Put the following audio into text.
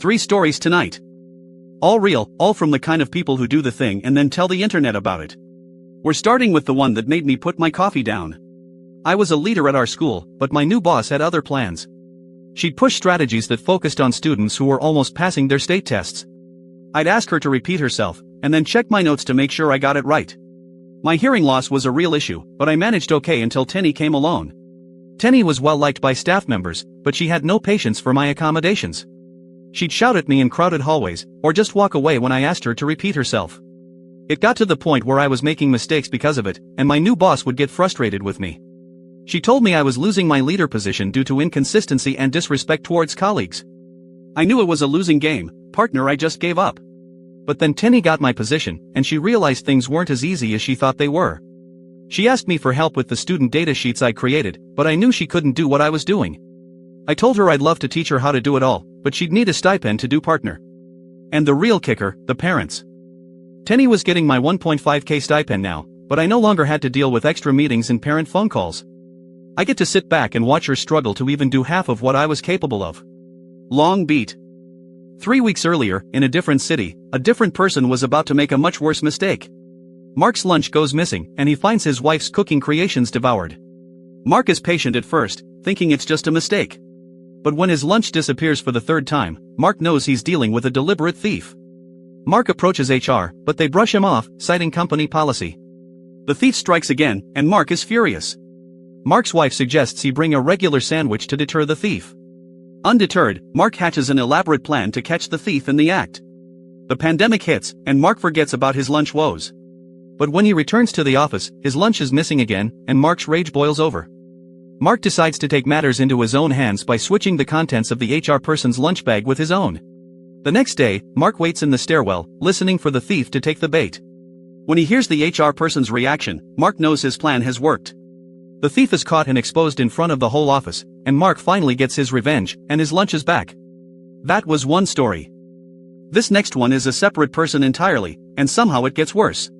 3 stories tonight. All real, all from the kind of people who do the thing and then tell the internet about it. We're starting with the one that made me put my coffee down. I was a leader at our school, but my new boss had other plans. She'd push strategies that focused on students who were almost passing their state tests. I'd ask her to repeat herself, and then check my notes to make sure I got it right. My hearing loss was a real issue, but I managed okay until Tenny came along. Tenny was well liked by staff members, but she had no patience for my accommodations. She'd shout at me in crowded hallways, or just walk away when I asked her to repeat herself. It got to the point where I was making mistakes because of it, and my new boss would get frustrated with me. She told me I was losing my leader position due to inconsistency and disrespect towards colleagues. I knew it was a losing game, partner. I just gave up. But then Tenny got my position, and she realized things weren't as easy as she thought they were. She asked me for help with the student data sheets I created, but I knew she couldn't do what I was doing. I told her I'd love to teach her how to do it all, but she'd need a stipend to do partner. And the real kicker, the parents. Tenny was getting my 1.5k stipend now, but I no longer had to deal with extra meetings and parent phone calls. I get to sit back and watch her struggle to even do half of what I was capable of. Long beat. 3 weeks earlier, in a different city, a different person was about to make a much worse mistake. Mark's lunch goes missing, and he finds his wife's cooking creations devoured. Mark is patient at first, thinking it's just a mistake. But when his lunch disappears for the 3rd time, Mark knows he's dealing with a deliberate thief. Mark approaches HR, but they brush him off, citing company policy. The thief strikes again, and Mark is furious. Mark's wife suggests he bring a regular sandwich to deter the thief. Undeterred, Mark hatches an elaborate plan to catch the thief in the act. The pandemic hits, and Mark forgets about his lunch woes. But when he returns to the office, his lunch is missing again, and Mark's rage boils over. Mark decides to take matters into his own hands by switching the contents of the HR person's lunch bag with his own. The next day, Mark waits in the stairwell, listening for the thief to take the bait. When he hears the HR person's reaction, Mark knows his plan has worked. The thief is caught and exposed in front of the whole office, and Mark finally gets his revenge, and his lunch is back. That was one story. This next one is a separate person entirely, and somehow it gets worse.